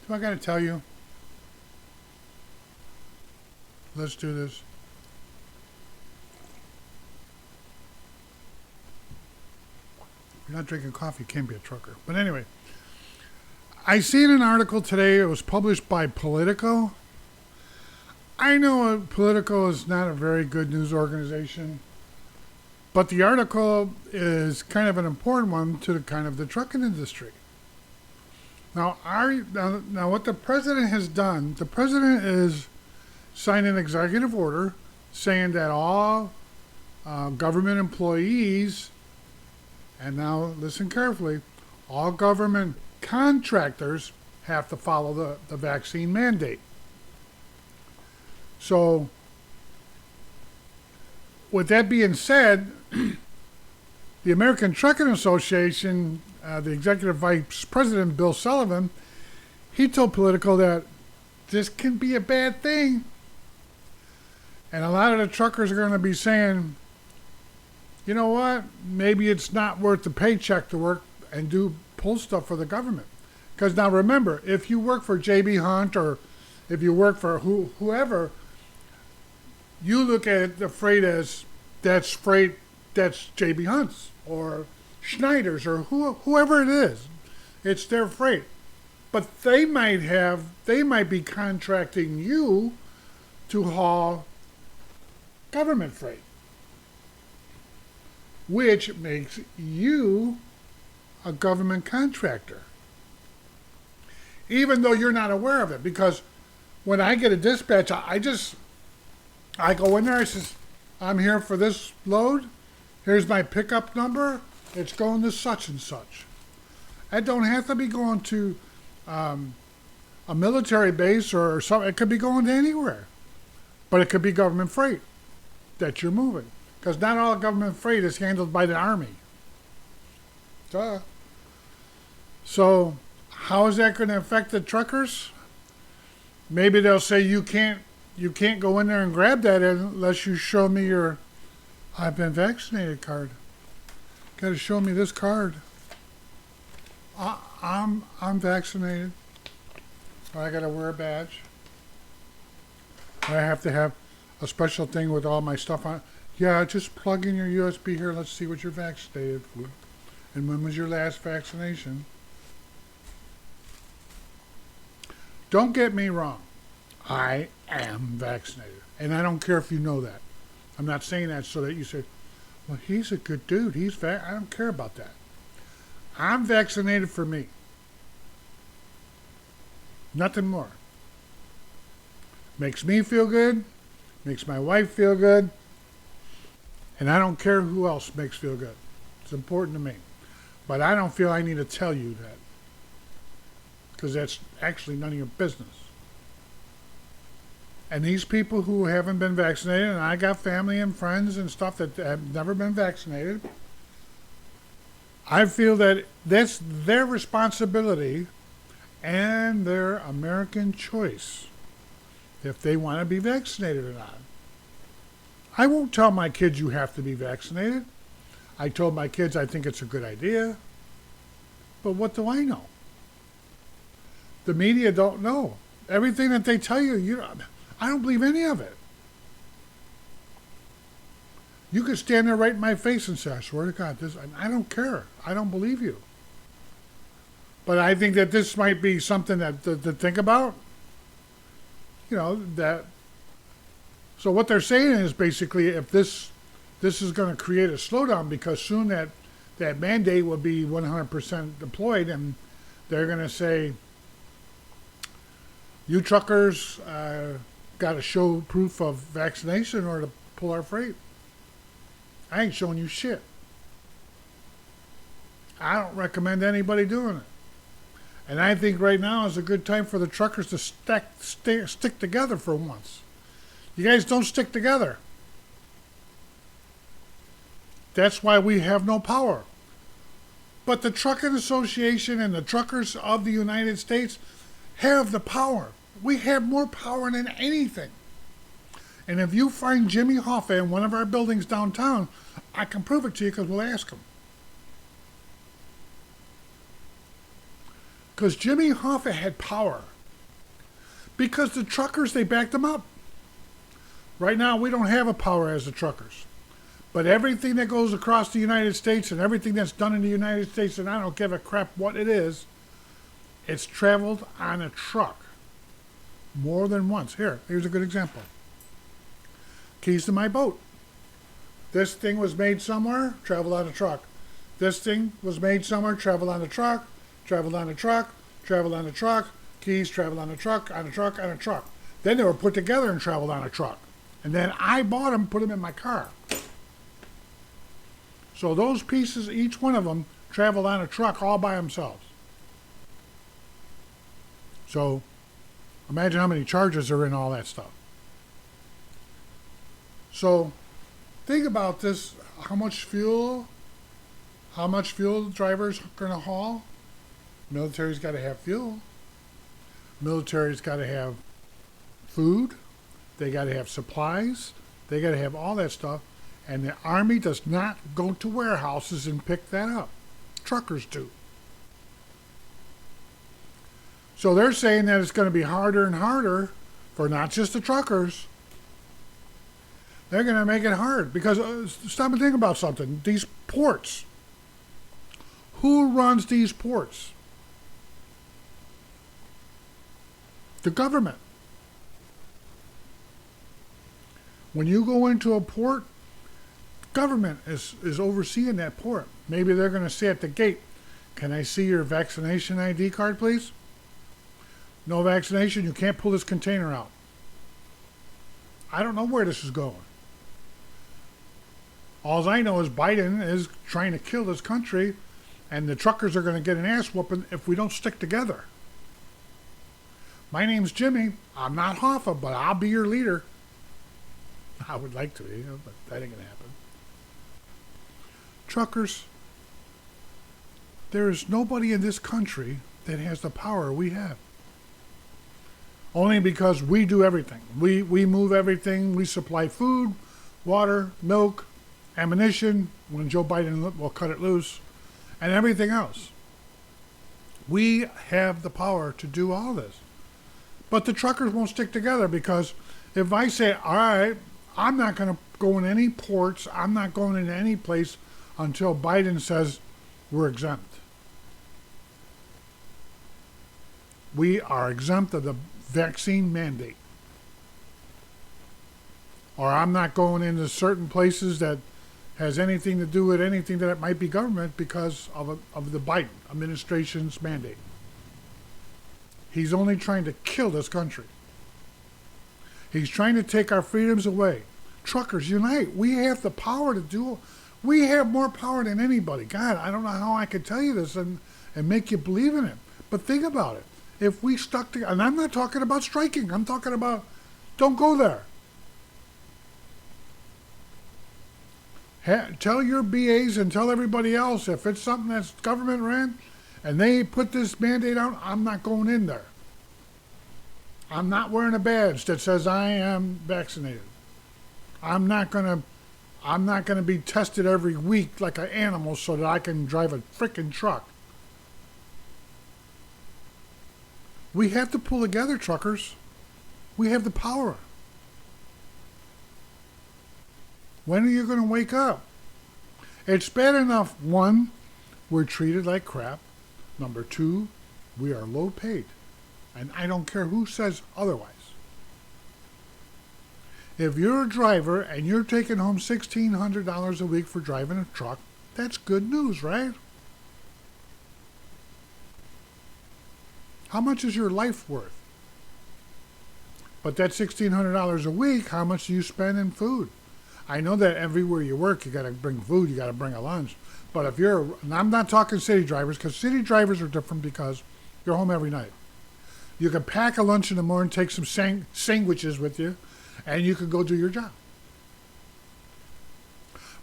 Do I got to tell you? Let's do this. If you're not drinking coffee, you can't be a trucker. But anyway, I seen an article today. It was published by Politico. I know Politico is not a very good news organization, but the article is kind of an important one to the trucking industry. Now, what the president has done, the president is signed an executive order saying that all government employees, and now listen carefully, all government contractors have to follow the vaccine mandate. So, with that being said, the American Trucking Association, the executive vice president, Bill Sullivan, he told Politico that this can be a bad thing. And a lot of the truckers are going to be saying, you know what, maybe it's not worth the paycheck to work and pull stuff for the government. Because now remember, if you work for J.B. Hunt or if you work for whoever, you look at the freight as that's J.B. Hunt's or Schneider's or whoever it is. It's their freight. But they might be contracting you to haul government freight, which makes you a government contractor. Even though you're not aware of it, because when I get a dispatch, I go in there, I says, I'm here for this load. Here's my pickup number. It's going to such and such. I don't have to be going to a military base or something. It could be going to anywhere. But it could be government freight that you're moving. Because not all government freight is handled by the Army. Duh. So, how is that going to affect the truckers? Maybe they'll say you can't go in there and grab that unless you show me your I've been vaccinated card. Got to show me this card. I'm vaccinated. I got to wear a badge. I have to have a special thing with all my stuff on. Yeah, just plug in your USB here. Let's see what you're vaccinated for. And when was your last vaccination? Don't get me wrong. I am vaccinated. And I don't care if you know that. I'm not saying that so that you say, well, he's a good dude. I don't care about that. I'm vaccinated for me. Nothing more. Makes me feel good. Makes my wife feel good. And I don't care who else makes feel good. It's important to me. But I don't feel I need to tell you that. Because that's actually none of your business. And these people who haven't been vaccinated, and I got family and friends and stuff that have never been vaccinated, I feel that that's their responsibility and their American choice if they want to be vaccinated or not. I won't tell my kids you have to be vaccinated. I told my kids I think it's a good idea. But what do I know? The media don't know. Everything that they tell you, I don't believe any of it. You could stand there right in my face and say, I swear to God, I don't care. I don't believe you. But I think that this might be something that to think about. So what they're saying is basically if this is going to create a slowdown because soon that mandate will be 100% deployed and they're going to say, you truckers got to show proof of vaccination or to pull our freight. I ain't showing you shit. I don't recommend anybody doing it. And I think right now is a good time for the truckers to stick together for once. You guys don't stick together. That's why we have no power. But the Trucking Association and the truckers of the United States have the power. We have more power than anything. And if you find Jimmy Hoffa in one of our buildings downtown, I can prove it to you because we'll ask him. Because Jimmy Hoffa had power Because the truckers, they backed them up. Right now, we don't have a power as the truckers. But everything that goes across the United States and everything that's done in the United States, and I don't give a crap what it is, it's traveled on a truck more than once. Here's a good example. Keys to my boat. This thing was made somewhere, traveled on a truck. This thing was made somewhere, traveled on a truck, traveled on a truck, traveled on a truck. Keys traveled on a truck, on a truck, on a truck. Then they were put together and traveled on a truck. And then I bought them, put them in my car. So those pieces, each one of them, traveled on a truck all by themselves. So imagine how many charges are in all that stuff. So think about this, how much fuel drivers are going to haul. Military's got to have fuel. Military's got to have food. They got to have supplies. They got to have all that stuff. And the Army does not go to warehouses and pick that up. Truckers do. So they're saying that it's going to be harder and harder for not just the truckers. They're going to make it hard because stop and think about something. These ports. Who runs these ports? The government. When you go into a port, government is overseeing that port. Maybe they're going to say at the gate, "Can I see your vaccination ID card, please?" No vaccination, you can't pull this container out. I don't know where this is going. All I know is Biden is trying to kill this country, and the truckers are going to get an ass whooping if we don't stick together. My name's Jimmy. I'm not Hoffa, but I'll be your leader. I would like to be, but that ain't going to happen. Truckers, there is nobody in this country that has the power we have. Only because we do everything. We move everything. We supply food, water, milk, ammunition, when Joe Biden will cut it loose, and everything else. We have the power to do all this. But the truckers won't stick together because if I say, all right, I'm not going to go in any ports, I'm not going into any place until Biden says we're exempt. We are exempt of the vaccine mandate. Or I'm not going into certain places that has anything to do with anything that might be government because of the Biden administration's mandate. He's only trying to kill this country. He's trying to take our freedoms away. Truckers, unite. We have the power to do it. We have more power than anybody. God, I don't know how I could tell you this and make you believe in it. But think about it. If we stuck together, and I'm not talking about striking. I'm talking about don't go there. Tell your BAs and tell everybody else if it's something that's government ran and they put this mandate out, I'm not going in there. I'm not wearing a badge that says I am vaccinated. I'm not gonna be tested every week like an animal so that I can drive a frickin' truck. We have to pull together, truckers. We have the power. When are you going to wake up? It's bad enough, one, we're treated like crap. Number two, we are low paid. And I don't care who says otherwise. If you're a driver and you're taking home $1,600 a week for driving a truck, that's good news, right? How much is your life worth? But that $1,600 a week, how much do you spend in food? I know that everywhere you work, you got to bring food, you got to bring a lunch. But if and I'm not talking city drivers, because city drivers are different because you're home every night. You can pack a lunch in the morning, take some sandwiches with you, and you can go do your job.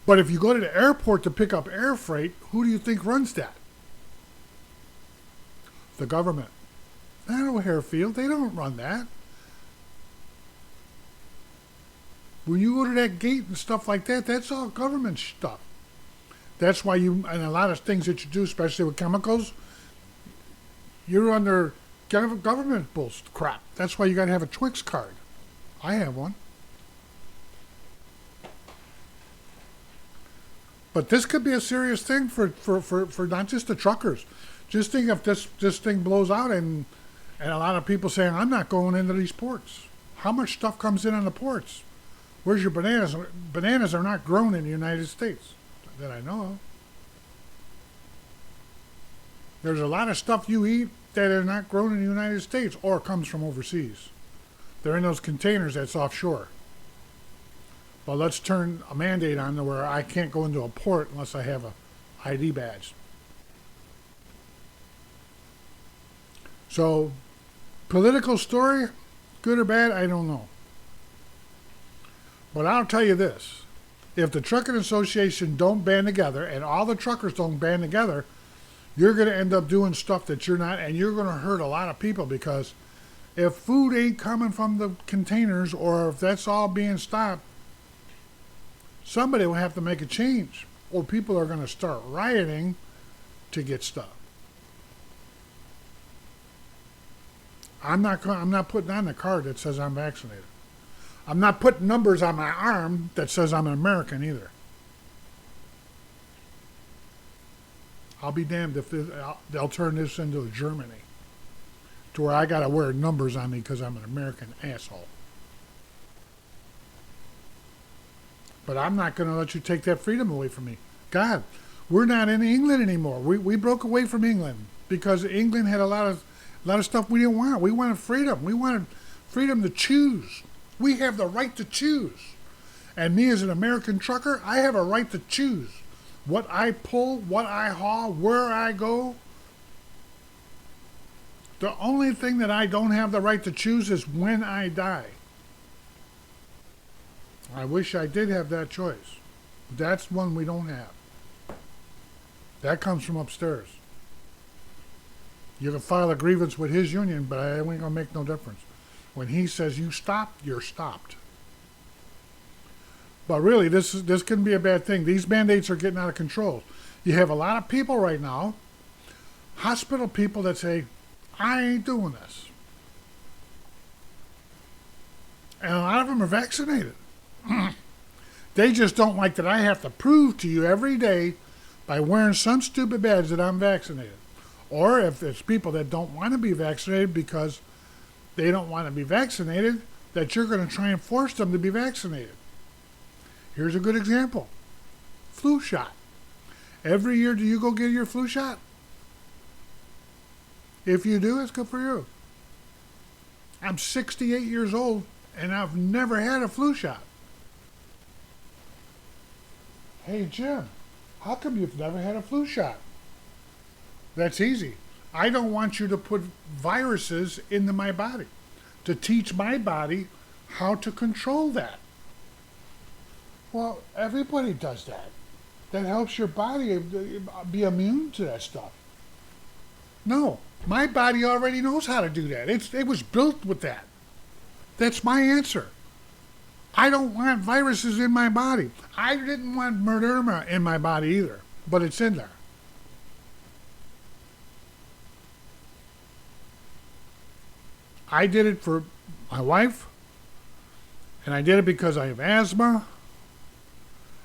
But if you go to the airport to pick up air freight, who do you think runs that? The government. Not O'Harefield, they don't run that. When you go to that gate and stuff like that, that's all government stuff. That's why and a lot of things that you do, especially with chemicals, you're under government bullshit crap. That's why you got to have a Twix card. I have one. But this could be a serious thing for not just the truckers. Just think if this thing blows out and a lot of people saying, I'm not going into these ports. How much stuff comes in on the ports? Where's your bananas? Bananas are not grown in the United States that I know of. There's a lot of stuff you eat that are not grown in the United States or comes from overseas. They're in those containers that's offshore. But let's turn a mandate on to where I can't go into a port unless I have a ID badge. So, political story, good or bad, I don't know. But I'll tell you this. If the Trucking Association don't band together and all the truckers don't band together, you're going to end up doing stuff that you're not, and you're going to hurt a lot of people, because if food ain't coming from the containers or if that's all being stopped, somebody will have to make a change, or people are going to start rioting to get stuff. I'm not putting on the card that says I'm vaccinated. I'm not putting numbers on my arm that says I'm an American either. I'll be damned if they'll turn this into Germany, to where I got to wear numbers on me because I'm an American asshole. But I'm not going to let you take that freedom away from me. God, we're not in England anymore. We broke away from England because England had a lot of stuff we didn't want. We wanted freedom. We wanted freedom to choose. We have the right to choose. And me as an American trucker, I have a right to choose what I pull, what I haul, where I go. The only thing that I don't have the right to choose is when I die. I wish I did have that choice. That's one we don't have. That comes from upstairs. You can file a grievance with his union, but it ain't going to make no difference. When he says you stop, you're stopped. But really, this can be a bad thing. These mandates are getting out of control. You have a lot of people right now, hospital people, that say, I ain't doing this. And a lot of them are vaccinated. They just don't like that I have to prove to you every day by wearing some stupid badge that I'm vaccinated. Or if there's people that don't want to be vaccinated because they don't want to be vaccinated, that you're going to try and force them to be vaccinated. Here's a good example. Flu shot. Every year, do you go get your flu shot? If you do, it's good for you. I'm 68 years old, and I've never had a flu shot. Hey, Jim, how come you've never had a flu shot? That's easy. I don't want you to put viruses into my body, to teach my body how to control that. Well, everybody does that. That helps your body be immune to that stuff. No, my body already knows how to do that. It was built with that. That's my answer. I don't want viruses in my body. I didn't want Moderna in my body either, but it's in there. I did it for my wife, and I did it because I have asthma,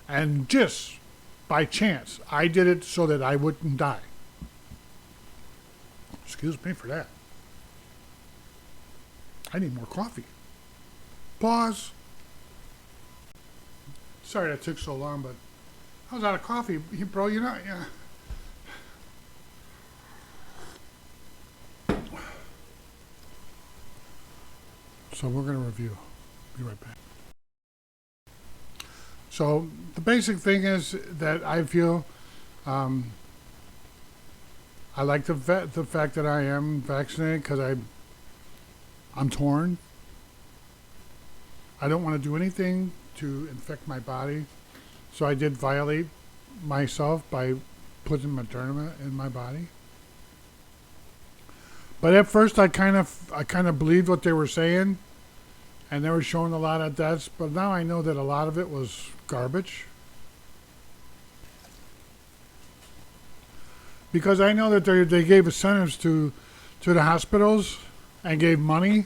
and just by chance, I did it so that I wouldn't die. Excuse me for that. I need more coffee. Pause. Sorry that took so long, but I was out of coffee, bro. You know, yeah. So we're going to review. Be right back. So the basic thing is that I feel I like the fact that I am vaccinated because I'm torn. I don't want to do anything to infect my body, so I did violate myself by putting Moderna in my body. But at first, I kind of believed what they were saying, and they were showing a lot of deaths. But now I know that a lot of it was garbage, because I know that they gave incentives to to the hospitals and gave money,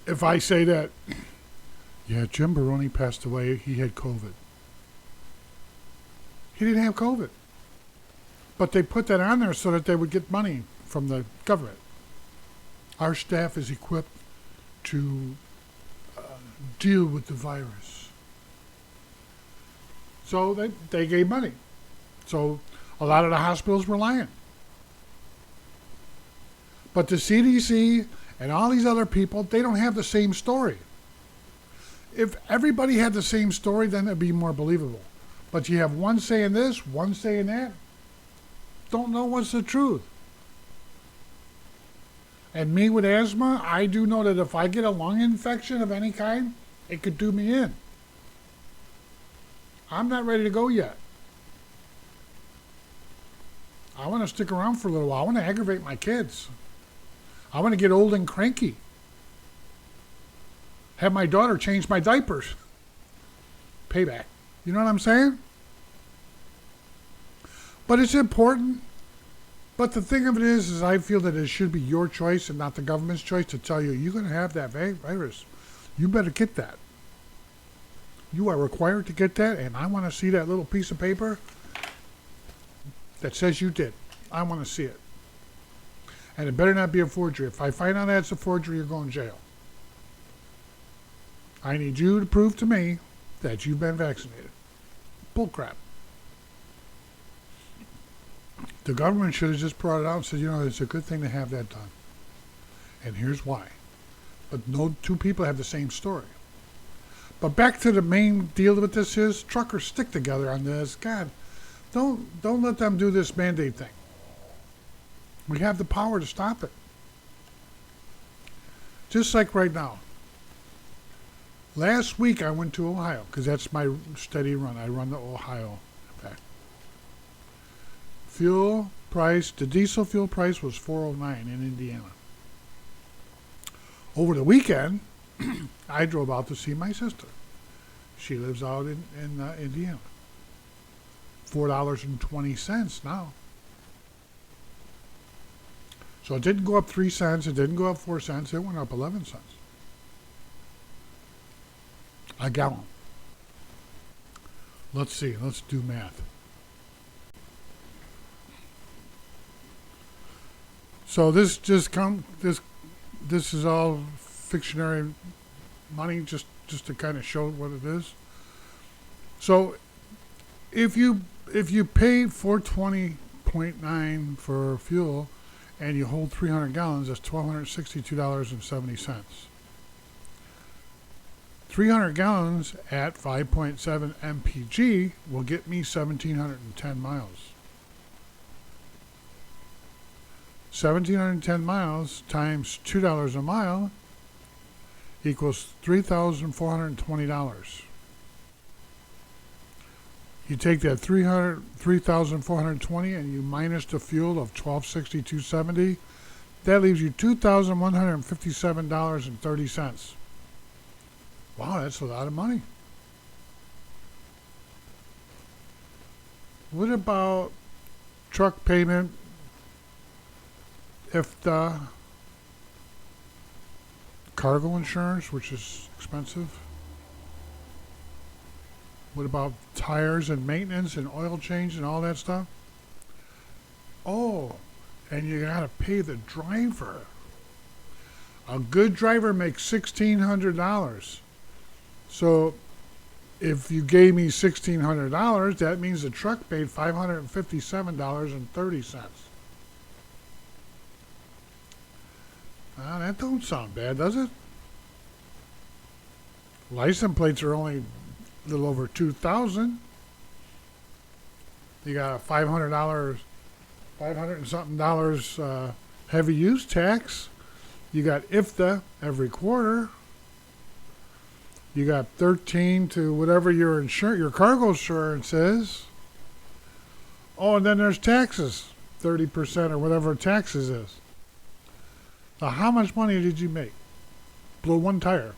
if I say that, yeah, Jim Baroni passed away, he had COVID. He didn't have COVID. But they put that on there so that they would get money from the government. Our staff is equipped to deal with the virus. So they gave money. So a lot of the hospitals were lying. But the CDC and all these other people, they don't have the same story. If everybody had the same story, then it'd be more believable. But you have one saying this, one saying that. Don't know what's the truth. And me with asthma, I do know that if I get a lung infection of any kind, it could do me in. I'm not ready to go yet. I want to stick around for a little while. I want to aggravate my kids. I want to get old and cranky. Have my daughter change my diapers. Payback. You know what I'm saying? But it's important. But the thing of it is I feel that it should be your choice and not the government's choice to tell you, you're going to have that virus. You better get that. You are required to get that, and I want to see that little piece of paper that says you did. I want to see it. And it better not be a forgery. If I find out that's a forgery, you're going to jail. I need you to prove to me that you've been vaccinated. Bullcrap. The government should have just brought it out and said, you know, it's a good thing to have that done. And here's why. But no two people have the same story. But back to the main deal with this is truckers stick together on this. God, don't let them do this mandate thing. We have the power to stop it. Just like right now. Last week I went to Ohio because that's my steady run. I run to Ohio back. Fuel price, the diesel fuel price was $4.09 in Indiana. Over the weekend, I drove out to see my sister. She lives out in Indiana. $4.20 now. So it didn't go up 3 cents. It didn't go up 4 cents. It went up 11 cents. A gallon. Let's see. Let's do math. So this is all fictionary money, just to kind of show what it is. So if you pay $420.9 for fuel and you hold 300 gallons, that's $1,262.70. 300 gallons at 5.7 mpg will get me 1,710 miles. 1,710 miles times $2 a mile equals $3,420. You take that 3,420 and you minus the fuel of $1,262.70. That leaves you $2,157.30. Wow, that's a lot of money. What about truck payment if the cargo insurance, which is expensive? What about tires and maintenance and oil change and all that stuff? Oh, and you gotta pay the driver. A good driver makes $1,600. So if you gave me $1,600, that means the truck paid $557.30. That don't sound bad, does it? License plates are only a little over $2,000. You got a $500 and something dollars heavy use tax. You got IFTA every quarter. You got 13 to whatever your cargo insurance is. Oh, and then there's taxes, 30% or whatever taxes is. Now, how much money did you make? Blow one tire.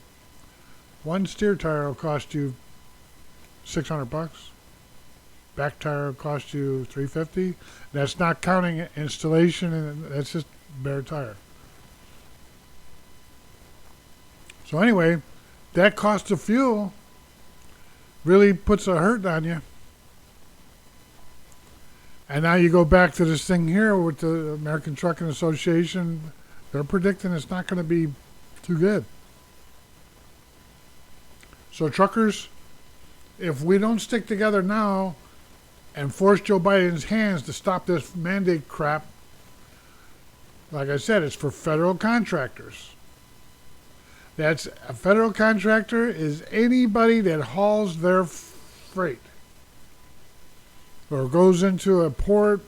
One steer tire will cost you $600. back tire will cost you $350. That's not counting installation, and that's just bare tire. So anyway, that cost of fuel really puts a hurt on you. And now you go back to this thing here with the American Trucking Association. They're predicting it's not going to be too good. So truckers, if we don't stick together now and force Joe Biden's hands to stop this mandate crap, like I said, it's for federal contractors. That's a federal contractor is anybody that hauls their freight or goes into a port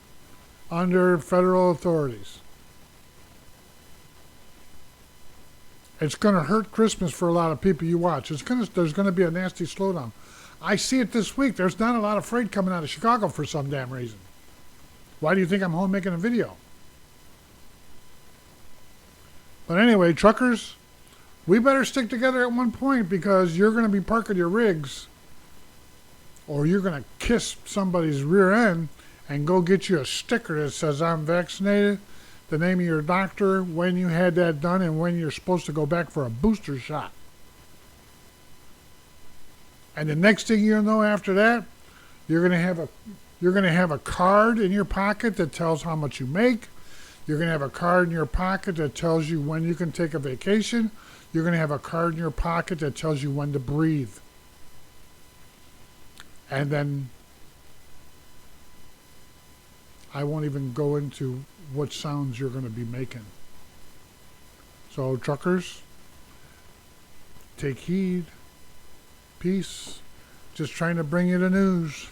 under federal authorities. It's going to hurt Christmas for a lot of people. You watch. There's going to be a nasty slowdown. I see it this week. There's not a lot of freight coming out of Chicago for some damn reason. Why do you think I'm home making a video? But anyway, truckers, we better stick together at one point, because you're going to be parking your rigs, or you're going to kiss somebody's rear end and go get you a sticker that says I'm vaccinated, the name of your doctor, when you had that done, and when you're supposed to go back for a booster shot. And the next thing you'll know after that, you're going to have a card in your pocket that tells how much you make. You're going to have a card in your pocket that tells you when you can take a vacation. You're going to have a card in your pocket that tells you when to breathe. And then I won't even go into what sounds you're going to be making. So truckers, take heed. Peace. Just trying to bring you the news.